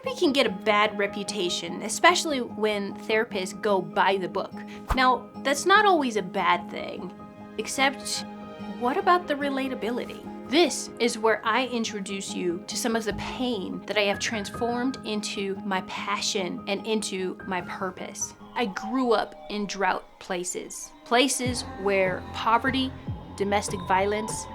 Therapy can get a bad reputation, especially when therapists go by the book. Now, that's not always a bad thing, except what about the relatability? This is where I introduce you to some of the pain that I have transformed into my passion and into my purpose. I grew up in drought places where poverty, domestic violence,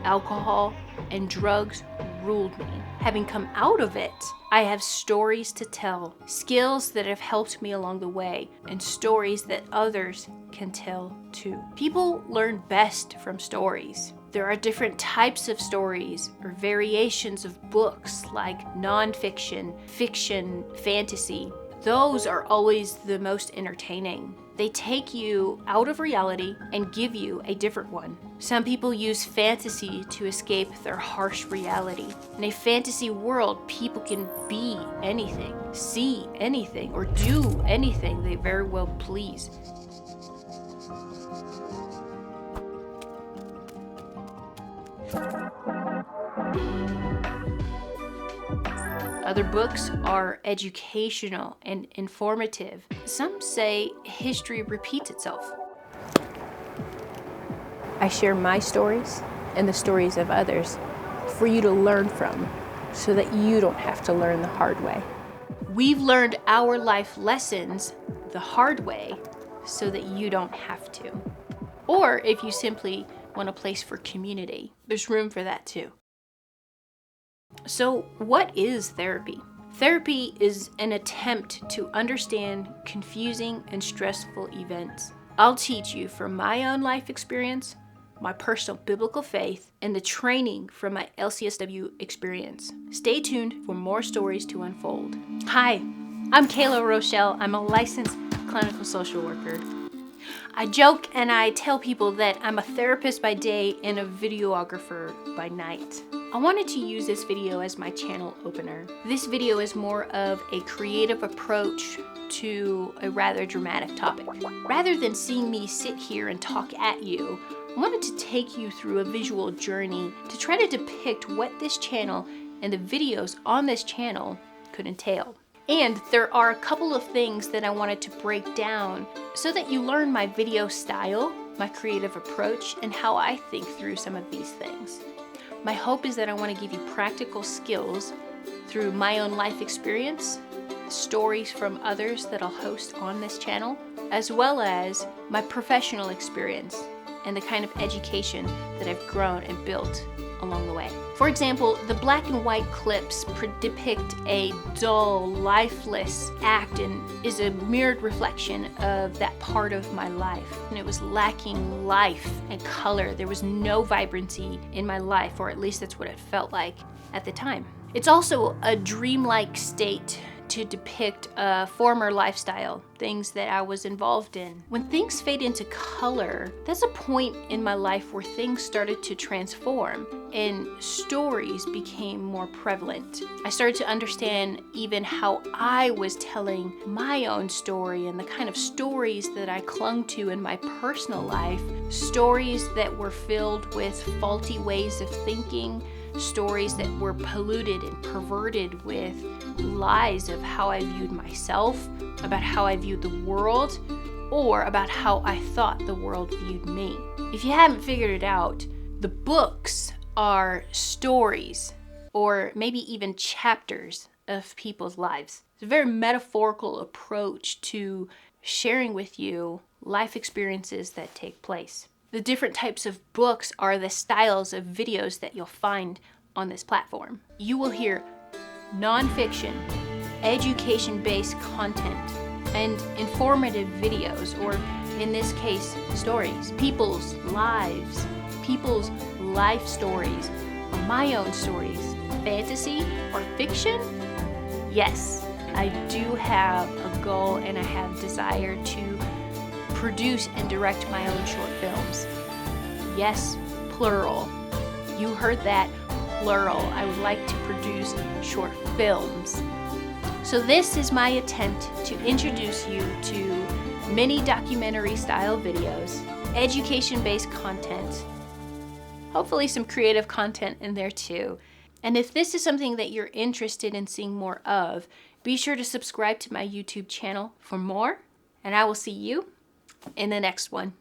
alcohol, and drugs ruled me. Having come out of it, I have stories to tell, skills that have helped me along the way, and stories that others can tell too. People learn best from stories. There are different types of stories or variations of books like nonfiction, fiction, fantasy. Those are always the most entertaining. They take you out of reality and give you a different one. Some people use fantasy to escape their harsh reality. In a fantasy world, people can be anything, see anything, or do anything they very well please. Other books are educational and informative. Some say history repeats itself. I share my stories and the stories of others for you to learn from so that you don't have to learn the hard way. We've learned our life lessons the hard way so that you don't have to. Or if you simply want a place for community, there's room for that too. So, what is therapy? Therapy is an attempt to understand confusing and stressful events. I'll teach you from my own life experience, my personal biblical faith, and the training from my LCSW experience. Stay tuned for more stories to unfold. Hi, I'm Kayla Rochelle. I'm a licensed clinical social worker. I joke and I tell people that I'm a therapist by day and a videographer by night. I wanted to use this video as my channel opener. This video is more of a creative approach to a rather dramatic topic. Rather than seeing me sit here and talk at you, I wanted to take you through a visual journey to try to depict what this channel and the videos on this channel could entail. And there are a couple of things that I wanted to break down so that you learn my video style, my creative approach, and how I think through some of these things. My hope is that I want to give you practical skills through my own life experience, stories from others that I'll host on this channel, as well as my professional experience and the kind of education that I've grown and built along the way. For example, the black and white clips depict a dull, lifeless act and is a mirrored reflection of that part of my life. And it was lacking life and color. There was no vibrancy in my life, or at least that's what it felt like at the time. It's also a dreamlike state to depict a former lifestyle, things that I was involved in. When things fade into color, that's a point in my life where things started to transform and stories became more prevalent. I started to understand even how I was telling my own story and the kind of stories that I clung to in my personal life, stories that were filled with faulty ways of thinking, stories that were polluted and perverted with lies of how I viewed myself, about how I viewed the world, or about how I thought the world viewed me. If you haven't figured it out, the books are stories, or maybe even chapters of people's lives. It's a very metaphorical approach to sharing with you life experiences that take place. The different types of books are the styles of videos that you'll find on this platform. You will hear nonfiction, education-based content, and informative videos, or in this case, stories, people's lives, people's life stories, or my own stories. Fantasy or fiction? Yes, I do have a goal and I have desire to produce and direct my own short films. Yes, plural. You heard that, plural. I would like to produce short films. So this is my attempt to introduce you to mini documentary style videos, education-based content, hopefully some creative content in there too, And if this is something that you're interested in seeing more of, be sure to subscribe to my YouTube channel for more, and I will see you in the next one.